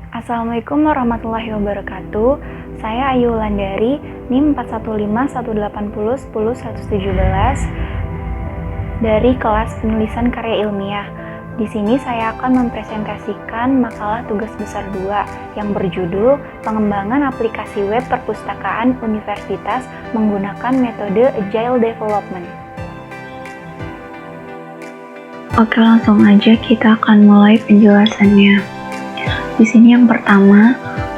Assalamualaikum warahmatullahi wabarakatuh. Saya Ayu Wulandari, NIM 41518010117 dari kelas penulisan karya ilmiah. Di sini saya akan mempresentasikan makalah tugas besar 2 yang berjudul Pengembangan Aplikasi Web Perpustakaan Universitas menggunakan metode Agile Development. Oke, langsung aja kita akan mulai penjelasannya. Di sini yang pertama,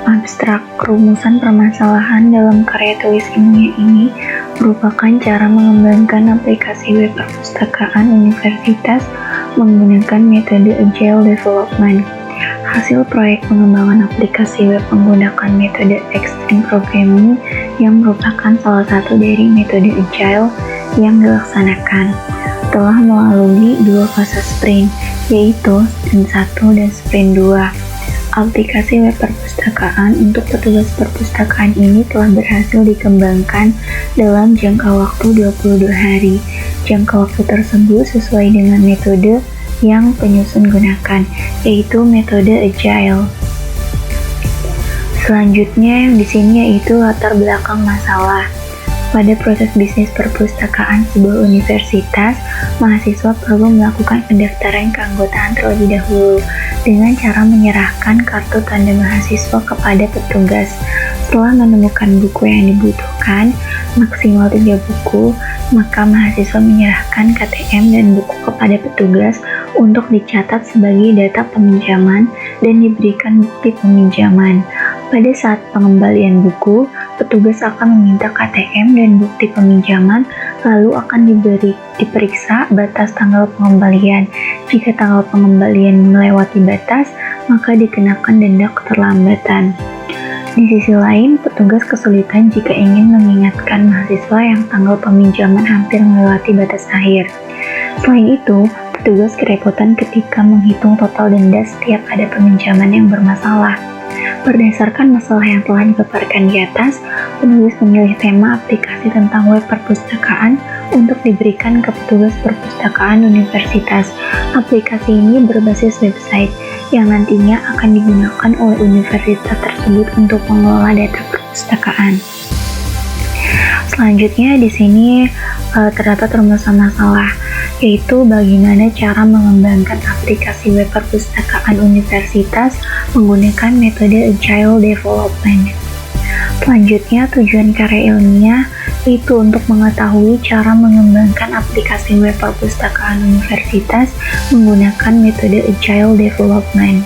abstrak rumusan permasalahan dalam karya tulis ilmiah ini merupakan cara mengembangkan aplikasi web perpustakaan universitas menggunakan metode Agile Development. Hasil proyek pengembangan aplikasi web menggunakan metode Extreme Programming yang merupakan salah satu dari metode Agile yang dilaksanakan telah melalui 2 fase sprint, yaitu sprint 1 dan sprint 2. Aplikasi web perpustakaan untuk petugas perpustakaan ini telah berhasil dikembangkan dalam jangka waktu 22 hari. Jangka waktu tersebut sesuai dengan metode yang penyusun gunakan, yaitu metode Agile. Selanjutnya yang di sini yaitu latar belakang masalah. Pada proses bisnis perpustakaan sebuah universitas, mahasiswa perlu melakukan pendaftaran keanggotaan terlebih dahulu dengan cara menyerahkan kartu tanda mahasiswa kepada petugas. Setelah menemukan buku yang dibutuhkan, maksimal 3 buku, maka mahasiswa menyerahkan KTM dan buku kepada petugas untuk dicatat sebagai data peminjaman dan diberikan bukti peminjaman. Pada saat pengembalian buku, petugas akan meminta KTM dan bukti peminjaman, lalu akan diperiksa batas tanggal pengembalian. Jika tanggal pengembalian melewati batas, maka dikenakan denda keterlambatan. Di sisi lain, petugas kesulitan jika ingin mengingatkan mahasiswa yang tanggal peminjaman hampir melewati batas akhir. Selain itu, petugas kerepotan ketika menghitung total denda setiap ada peminjaman yang bermasalah. Berdasarkan masalah yang telah dipaparkan di atas, penulis memilih tema aplikasi tentang web perpustakaan untuk diberikan ke petugas perpustakaan universitas. Aplikasi ini berbasis website yang nantinya akan digunakan oleh universitas tersebut untuk mengelola data perpustakaan. Selanjutnya di sini terdapat rumusan masalah, yaitu bagaimana cara mengembangkan aplikasi web perpustakaan universitas menggunakan metode Agile Development. Selanjutnya, tujuan karya ilmiah yaitu untuk mengetahui cara mengembangkan aplikasi web perpustakaan universitas menggunakan metode Agile Development.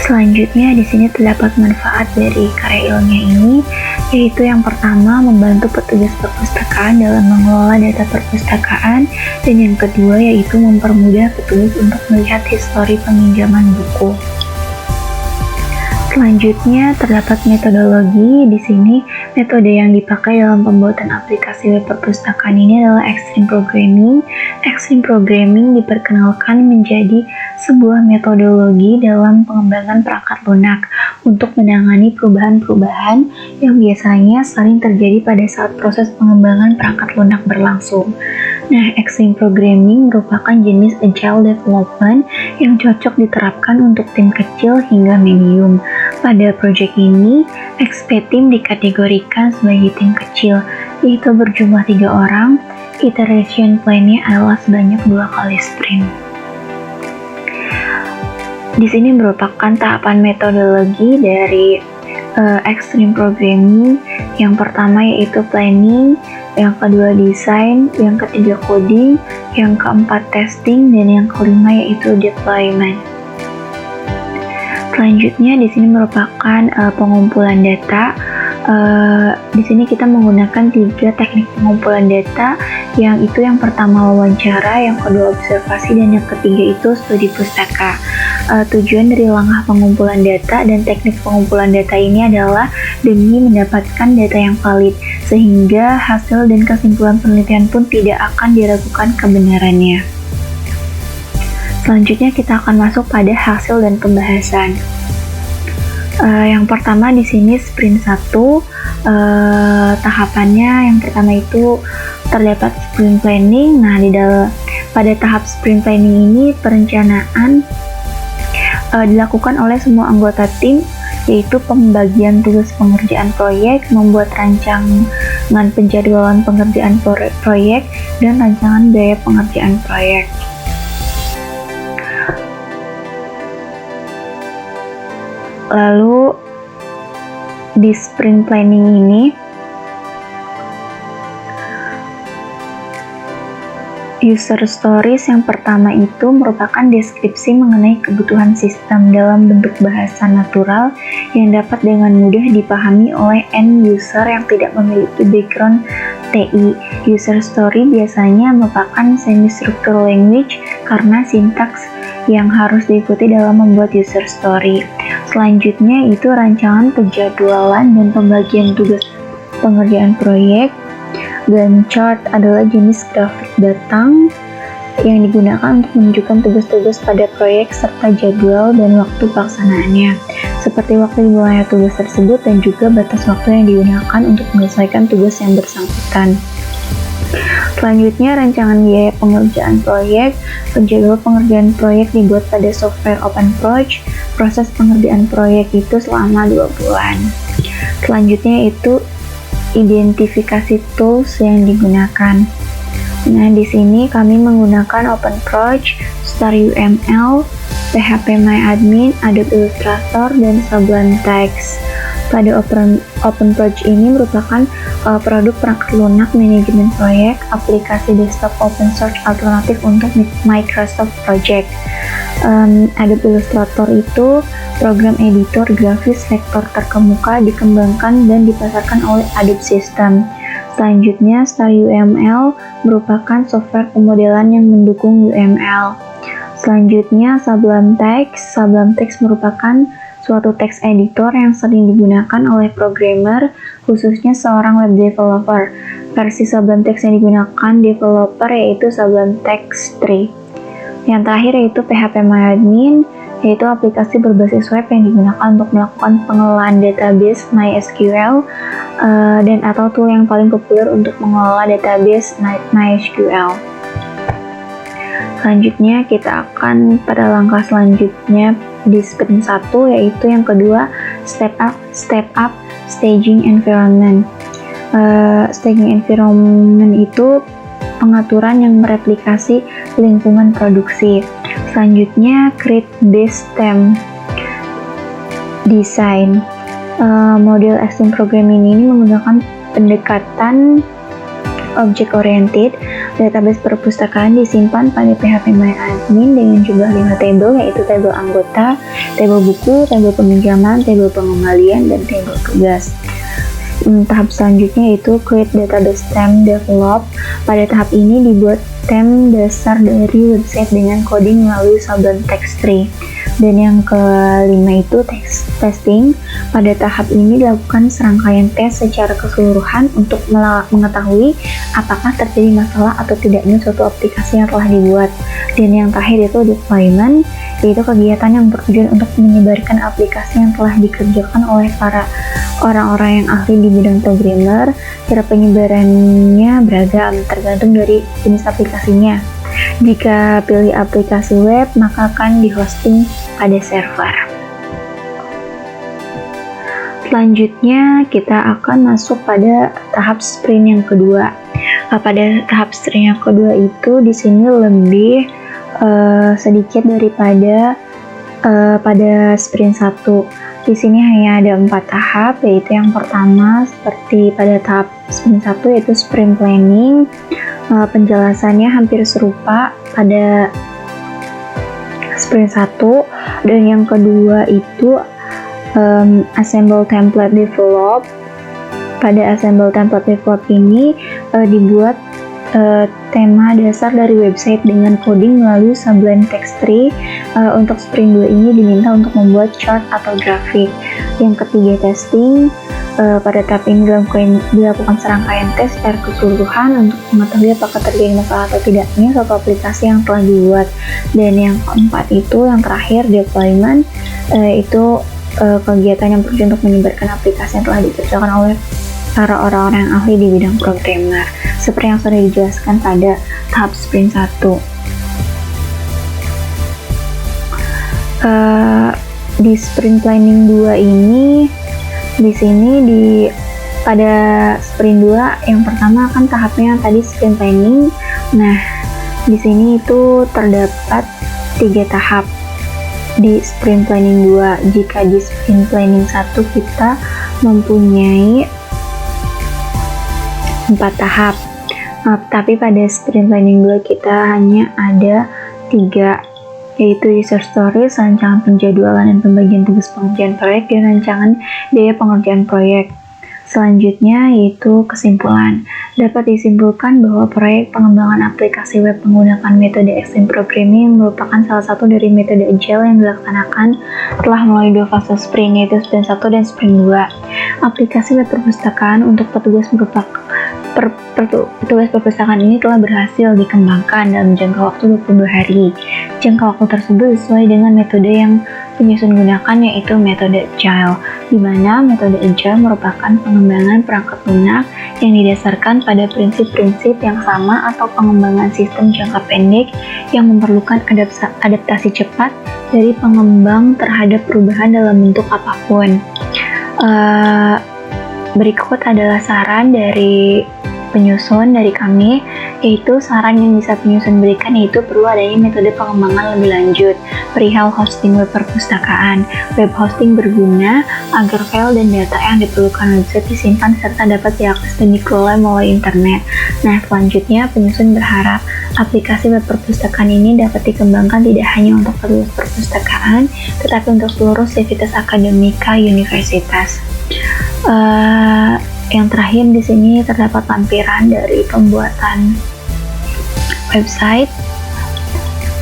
Selanjutnya, di sini terdapat manfaat dari karya ilmiah ini, yaitu yang pertama membantu petugas perpustakaan dalam mengelola data perpustakaan, dan yang kedua yaitu mempermudah petugas untuk melihat histori peminjaman buku. Selanjutnya terdapat metodologi. Di sini metode yang dipakai dalam pembuatan aplikasi web perpustakaan ini adalah Extreme Programming. Extreme Programming diperkenalkan menjadi sebuah metodologi dalam pengembangan perangkat lunak untuk menangani perubahan-perubahan yang biasanya sering terjadi pada saat proses pengembangan perangkat lunak berlangsung. Nah, Extreme Programming merupakan jenis Agile Development yang cocok diterapkan untuk tim kecil hingga medium. Pada proyek ini, XP Team dikategorikan sebagai tim kecil, yaitu berjumlah 3 orang. Iteration plan-nya adalah sebanyak 2 kali sprint. Di sini merupakan tahapan metodologi dari Extreme Programming. Yang pertama yaitu planning, yang kedua desain, yang ketiga coding, yang keempat testing, dan yang kelima yaitu deployment. Selanjutnya di sini merupakan pengumpulan data. Di sini kita menggunakan 3 teknik pengumpulan data, yang itu yang pertama wawancara, yang kedua observasi, dan yang ketiga itu studi pustaka. Tujuan dari langkah pengumpulan data dan teknik pengumpulan data ini adalah demi mendapatkan data yang valid, sehingga hasil dan kesimpulan penelitian pun tidak akan diragukan kebenarannya. Selanjutnya kita akan masuk pada hasil dan pembahasan. Yang pertama di sini sprint 1, tahapannya yang pertama itu terdapat sprint planning. Nah, pada tahap sprint planning ini perencanaan dilakukan oleh semua anggota tim, yaitu pembagian tugas pengerjaan proyek, membuat rancangan penjadwalan pengerjaan proyek, dan rancangan biaya pengerjaan proyek. Lalu di sprint planning ini, user stories yang pertama itu merupakan deskripsi mengenai kebutuhan sistem dalam bentuk bahasa natural yang dapat dengan mudah dipahami oleh end user yang tidak memiliki background TI. User story biasanya merupakan semi-structured language karena sintaks yang harus diikuti dalam membuat user story. Selanjutnya itu rancangan penjadwalan dan pembagian tugas pengerjaan proyek. Gantt chart adalah jenis grafik datang yang digunakan untuk menunjukkan tugas-tugas pada proyek serta jadwal dan waktu pelaksanaannya, seperti waktu dimulainya tugas tersebut dan juga batas waktu yang digunakan untuk menyelesaikan tugas yang bersangkutan. Selanjutnya, rancangan biaya pengerjaan proyek. Penjadwal pengerjaan proyek dibuat pada software OpenProj. Proses pengerjaan proyek itu selama 2 bulan. Selanjutnya itu identifikasi tools yang digunakan. Nah, di sini kami menggunakan OpenProj, StarUML, PHPMyAdmin, Adobe Illustrator, dan Sublime Text. Pada OpenProj ini merupakan produk perangkat lunak manajemen proyek, aplikasi desktop open source alternatif untuk Microsoft Project. Adobe Illustrator itu program editor grafis vektor terkemuka dikembangkan dan dipasarkan oleh Adobe System. Selanjutnya, StarUML merupakan software pemodelan yang mendukung UML. Selanjutnya, Sublime Text. Sublime Text merupakan suatu text editor yang sering digunakan oleh programmer, khususnya seorang web developer. Versi Sublime Text yang digunakan developer yaitu Sublime Text 3. Yang terakhir yaitu PHPMyAdmin, yaitu aplikasi berbasis web yang digunakan untuk melakukan pengelolaan database MySQL dan atau tool yang paling populer untuk mengelola database MySQL. Selanjutnya kita akan pada langkah selanjutnya di sprint 1, yaitu yang kedua, step up staging environment. Staging environment itu pengaturan yang mereplikasi lingkungan produksi. Selanjutnya, create base stem design. Model Extreme Programming ini menggunakan pendekatan object oriented. Database perpustakaan disimpan pada PHPMyAdmin dengan jumlah 5 tabel, yaitu tabel anggota, tabel buku, tabel peminjaman, tabel pengembalian, dan tabel tugas. Tahap selanjutnya yaitu create database theme develop. Pada tahap ini dibuat theme dasar dari website dengan coding melalui Sublime Text 3. Dan yang kelima itu testing. Pada tahap ini dilakukan serangkaian tes secara keseluruhan untuk mengetahui apakah terjadi masalah atau tidaknya suatu aplikasi yang telah dibuat. Dan yang terakhir itu deployment, yaitu kegiatan yang bertujuan untuk menyebarkan aplikasi yang telah dikerjakan oleh para orang-orang yang ahli di bidang programmer. Cara penyebarannya beragam, tergantung dari jenis aplikasinya. Jika pilih aplikasi web, maka akan dihosting pada server. Selanjutnya, kita akan masuk pada tahap sprint yang kedua. Pada tahap sprint yang kedua itu di sini lebih sedikit daripada pada sprint 1. Di sini hanya ada 4 tahap, yaitu yang pertama seperti pada tahap sprint 1 yaitu sprint planning. Penjelasannya hampir serupa pada sprint 1, dan yang kedua itu assemble template develop. Pada assemble template develop ini dibuat tema dasar dari website dengan coding melalui Sublime Text 3. Untuk sprint 2 ini diminta untuk membuat chart atau grafik. Yang ketiga testing. Pada tahap ini dilakukan serangkaian tes secara keseluruhan untuk mengetahui apakah terjadi masalah atau tidaknya suatu aplikasi yang telah dibuat. Dan yang keempat itu, yang terakhir, deployment, itu kegiatan yang bertujuan untuk menyebarkan aplikasi yang telah dikerjakan oleh para orang-orang yang ahli di bidang programmer, seperti yang sudah dijelaskan pada tahap sprint 1. Di sprint planning 2 ini, di sini pada sprint 2 yang pertama kan tahapnya tadi sprint planning. Nah, di sini itu terdapat 3 tahap di sprint planning 2. Jika di sprint planning 1 kita mempunyai 4 tahap. Tapi pada sprint planning 2 kita hanya ada 3, yaitu user stories, rancangan penjadwalan dan pembagian tugas pengerjaan proyek, dan rancangan biaya pengerjaan proyek. Selanjutnya yaitu kesimpulan. Dapat disimpulkan bahwa proyek pengembangan aplikasi web menggunakan metode Extreme Programming merupakan salah satu dari metode Agile yang dilaksanakan telah melalui 2 fase sprint, yaitu sprint 1 dan sprint 2. Aplikasi web perpustakaan untuk petugas perpustakaan ini telah berhasil dikembangkan dalam jangka waktu 22 hari. Jangka waktu tersebut sesuai dengan metode yang penyusun gunakan, yaitu metode Agile, di mana metode Agile merupakan pengembangan perangkat lunak yang didasarkan pada prinsip-prinsip yang sama atau pengembangan sistem jangka pendek yang memerlukan adaptasi cepat dari pengembang terhadap perubahan dalam bentuk apapun. Berikut adalah saran dari penyusun dari kami, yaitu saran yang bisa penyusun berikan yaitu perlu adanya metode pengembangan lebih lanjut perihal hosting web perpustakaan. Web hosting berguna agar file dan data yang diperlukan website disimpan serta dapat diakses dan dikelola melalui internet. Nah, selanjutnya penyusun berharap aplikasi web perpustakaan ini dapat dikembangkan tidak hanya untuk petugas perpustakaan, tetapi untuk seluruh sivitas akademika universitas. Yang terakhir di sini terdapat lampiran dari pembuatan website.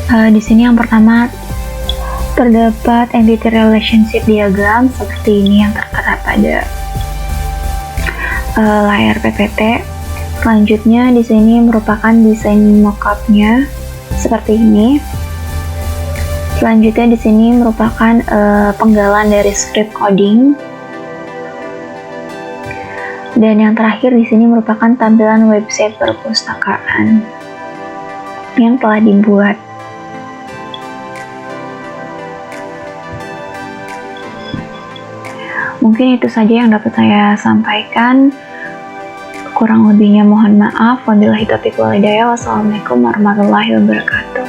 Di sini yang pertama terdapat entity relationship diagram seperti ini yang tertera pada layar PPT. Selanjutnya di sini merupakan desain mockup-nya seperti ini. Selanjutnya di sini merupakan penggalan dari script coding. Dan yang terakhir di sini merupakan tampilan website perpustakaan yang telah dibuat. Mungkin itu saja yang dapat saya sampaikan. Kurang lebihnya mohon maaf. Wabillahi taufiq wal hidayah. Wassalamualaikum warahmatullahi wabarakatuh.